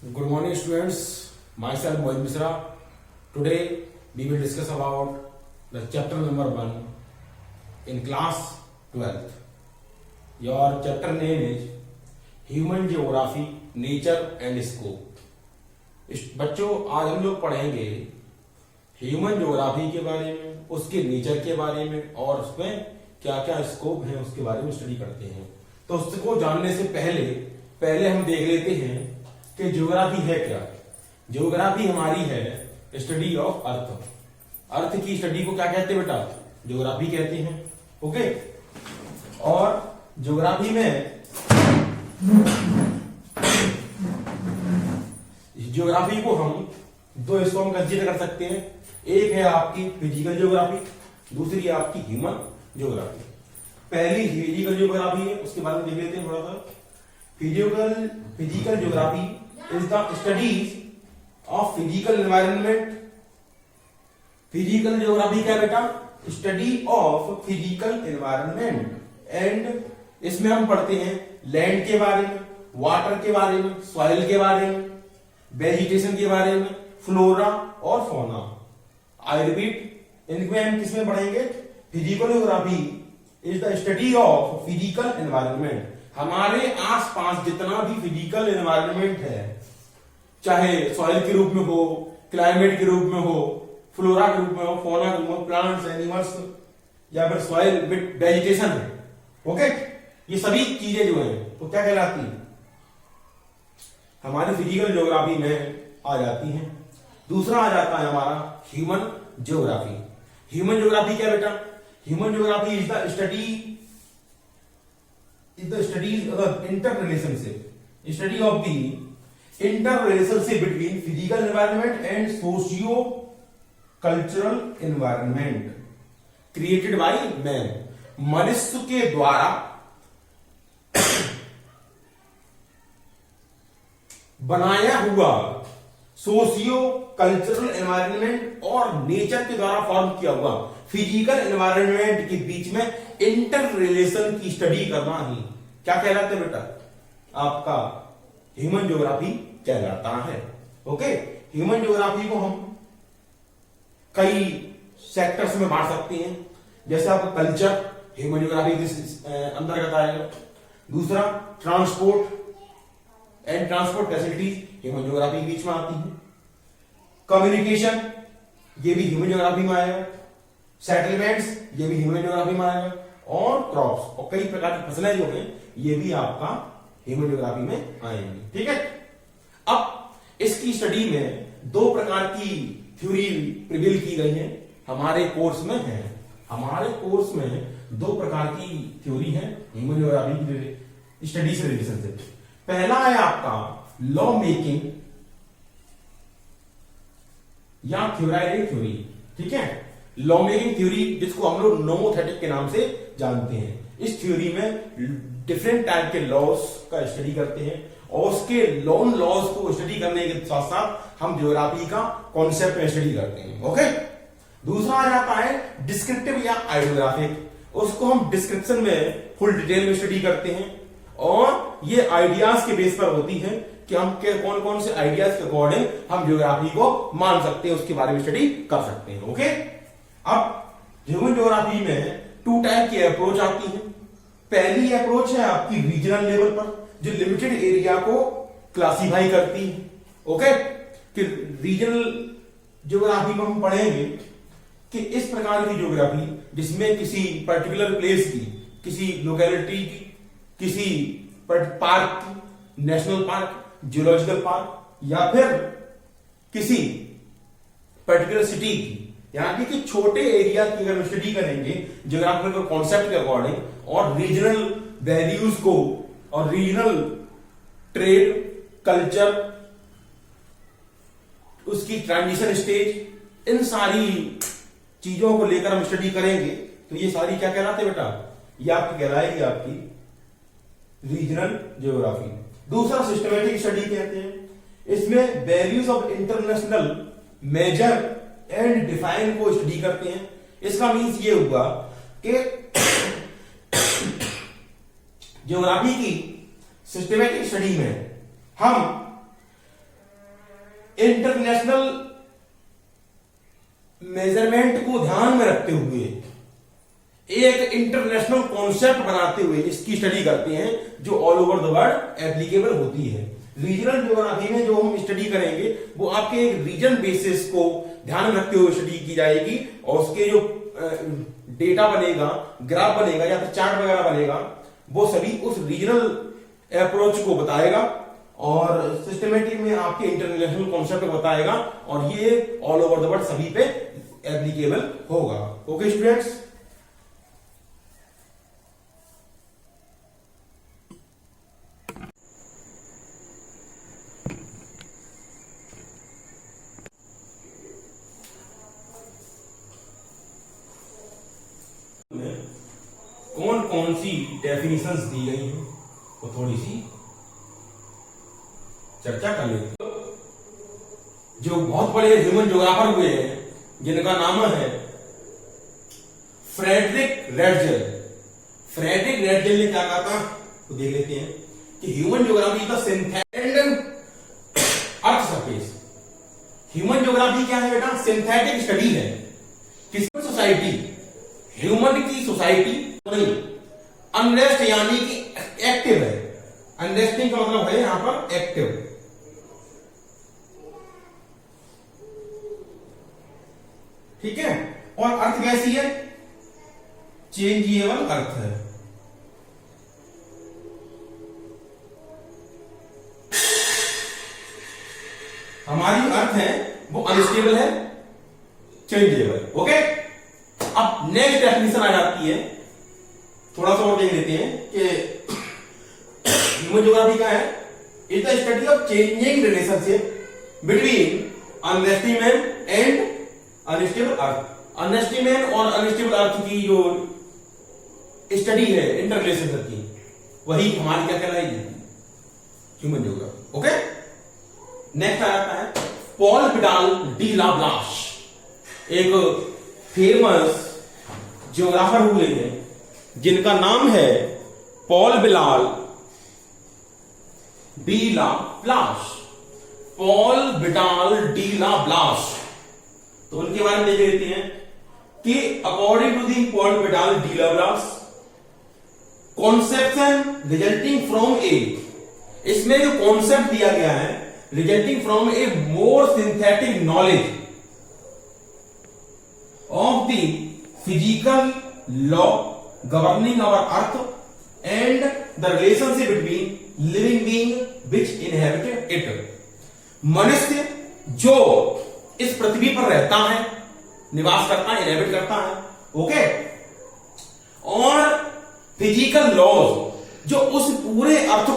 Good morning, students. Myself Mohit Misra. Today we will discuss about the chapter number 1 in class 12th. Your chapter name is Human Geography, Nature and Scope. बच्चों, आज हम लोग पढ़ेंगे human geography के बारे में, उसके nature के बारे में और उसमें क्या क्या स्कोप है उसके बारे में स्टडी करते हैं। तो उसको जानने से पहले हम देख लेते हैं कि ज्योग्राफी है क्या। ज्योग्राफी हमारी है स्टडी ऑफ अर्थ। अर्थ की स्टडी को क्या कहते हैं बेटा? ज्योग्राफी कहते हैं। ओके, और ज्योग्राफी में ज्योग्राफी को हम दो हिस्सों में कंसीडर कर सकते हैं। एक है आपकी फिजिकल ज्योग्राफी, दूसरी है आपकी ह्यूमन ज्योग्राफी। पहली फिजिकल ज्योग्राफी है, उसके बारे में देख लेते हैं थोड़ा सा। Physical geography is the studies of physical environment. Physical geography क्या बेटा? Study of physical environment. And इसमें हम पढ़ते हैं लैंड के बारे में, वाटर के बारे में, सॉइल के बारे में, वेजिटेशन के बारे में, फ्लोरा और फौना। आई रिपीट, इनमें हम किसमें पढ़ेंगे? Physical geography is the study of physical environment. हमारे आसपास जितना भी फिजिकल एनवायरनमेंट है, चाहे सॉइल के रूप में हो, क्लाइमेट के रूप में हो, फ्लोरा के रूप में हो, फौना के रूप में हो, प्लांट्स, एनिमल्स या फिर सॉइल विद वेजिटेशन है। ओके, ये सभी चीजें जो है वो क्या कहलाती है? हमारी फिजिकल ज्योग्राफी में आ जाती हैं। दूसरा आ जाता है हमारा ह्यूमन ज्योग्राफी। ह्यूमन ज्योग्राफी क्या बेटा? Human geography is the study of interrelationship, study of the interrelationship between physical environment and socio-cultural environment created by man। मनुष्य के द्वारा बनाया हुआ सोशियो कल्चरल एनवायरनमेंट और नेचर के द्वारा फॉर्म किया हुआ फिजिकल एनवायरनमेंट के बीच में इंटर रिलेशन की स्टडी करना ही क्या कहलाता है बेटा? आपका ह्यूमन ज्योग्राफी कहलाता है। ओके, ह्यूमन ज्योग्राफी को हम कई सेक्टर्स में बांट सकते हैं। जैसे आपका कल्चर ह्यूमन ज्योग्राफी के अंतर्गत आएगा। दूसरा transport and transport facilities human geography के बीच में आती है। कम्युनिकेशन ये भी ह्यूमन ज्योग्राफी में आएगा। सेटलमेंट्स ये भी ह्यूमन ज्योग्राफी में आएगा। और क्रॉप्स और कई प्रकार की फसलें जो हैं ये भी आपका ह्यूमन ज्योग्राफी में आएंगी। ठीक है, अब इसकी स्टडी में दो प्रकार की थ्योरी प्रिवेल की गई है हमारे कोर्स में है। हमारे कोर्स में दो प्रकार की थ्योरी है ह्यूमन ज्योग्राफी की स्टडी से रिलेशनशिप। पहला है आपका लॉ मेकिंग या थ्योराइडिक थ्योरी। ठीक है, लॉ मेकिंग थ्योरी जिसको हम लोग नोमोथेटिक के नाम से जानते हैं। इस थ्योरी में डिफरेंट टाइप के लॉज का स्टडी करते हैं और उसके लॉन लॉज को स्टडी करने के साथ साथ हम ज्योग्राफी का कॉन्सेप्ट में स्टडी करते हैं। ओके, दूसरा आ जाता है डिस्क्रिप्टिव या आइडियोग्राफिक। उसको हम डिस्क्रिप्शन में फुल डिटेल में स्टडी करते हैं और ये आइडियाज के बेस पर होती है कि हम कौन कौन से आइडियाज के अकॉर्डिंग हम ज्योग्राफी को मान सकते हैं, उसके बारे में स्टडी कर सकते हैं। ओके, अब ह्यूमन ज्योग्राफी में टू टाइप की अप्रोच आती है। पहली अप्रोच है आपकी रीजनल लेवल पर, जो लिमिटेड एरिया को क्लासिफाई करती है। ओके, कि रीजनल ज्योग्राफी में हम पढ़ेंगे कि इस प्रकार की ज्योग्राफी जिसमें किसी पर्टिकुलर प्लेस की, किसी लोकेलिटी की, किसी पार्क की, नेशनल पार्क, जियोलॉजिकल पार्क या फिर किसी पर्टिकुलर सिटी की, यानी कि छोटे एरिया की अगर स्टडी करेंगे ज्योग्राफिकल कॉन्सेप्ट के अकॉर्डिंग और रीजनल वैल्यूज को और रीजनल ट्रेड, कल्चर, उसकी ट्रांजिशन स्टेज, इन सारी चीजों को लेकर हम स्टडी करेंगे तो ये सारी क्या कहलाते बेटा? ये आपकी कहलाएगी आपकी रीजनल ज्योग्राफी। दूसरा सिस्टमेटिक स्टडी कहते हैं। इसमें values of international major and define को स्टडी करते हैं। इसका मीन्स ये हुआ कि ज्योग्राफी की सिस्टमेटिक स्टडी में हम इंटरनेशनल मेजरमेंट को ध्यान में रखते हुए एक इंटरनेशनल कॉन्सेप्ट बनाते हुए इसकी स्टडी करते हैं जो all over the world applicable होती है। रीजनल ज्योग्राफी में जो हम स्टडी करेंगे वो आपके एक रीजन बेसिस को ध्यान में रखते हुए स्टडी की जाएगी और उसके जो डेटा बनेगा, ग्राफ बनेगा या फिर चार्ट वगैरह बनेगा, वो सभी उस रीजनल अप्रोच को बताएगा और सिस्टमेटिक में आपके इंटरनेशनल कॉन्सेप्ट बताएगा और ये ऑल ओवर द वर्ल्ड सभी पे एप्लीकेबल होगा। ओके स्टूडेंट्स, कौन कौन सी डेफिनेशंस दी गई हैं वो थोड़ी सी चर्चा कर लेते। जो बहुत बड़े ह्यूमन ज्योग्राफर हुए हैं जिनका नाम है फ्रेडरिक रेडजेल। फ्रेडरिक रेडजेल ने क्या कहा था तो देख लेते हैं कि ह्यूमन ज्योग्राफी का synthetic earth surface. Human geography क्या है बेटा? सिंथेटिक स्टडी है किसी सोसाइटी, ह्यूमन की सोसाइटी नहीं, अनरेस्ट यानी कि एक्टिव है। अनरेस्टिंग का मतलब है यहां पर एक्टिव। ठीक है, और अर्थ कैसी है? चेंजेबल अर्थ है। हमारी अर्थ है वो अनस्टेबल है, चेंजेबल। ओके, अब नेक्स्ट डेफिनेशन आ जाती है, थोड़ा सा और देख लेते हैं कि ह्यूमन ज्योग्राफी क्या है? Is the study of changing relationship between unresting man and unstable earth. Unresting man और अनस्टेबल अर्थ की जो स्टडी है इंटररिलेशनशिप की, वही हमारी क्या कहलाएगी? Human geography. ओके, नेक्स्ट आ जाता है Paul Vidal de la Blache. एक फेमस ज्योग्राफर हुए हैं जिनका नाम है Paul Vidal de la Blache. Paul Vidal de la Blache, तो उनके बारे में देख लेते हैं कि according to the Paul Vidal de la Blache conception resulting from a, इसमें जो कॉन्सेप्ट दिया गया है resulting from a more synthetic knowledge of the physical law governing our earth and the relationship between living being which inhabit it। मनुष्य जो इस पृथ्वी पर रहता है, निवास करता है, इनहेबिट करता है, ओके, और फिजिकल लॉज जो उस पूरे अर्थ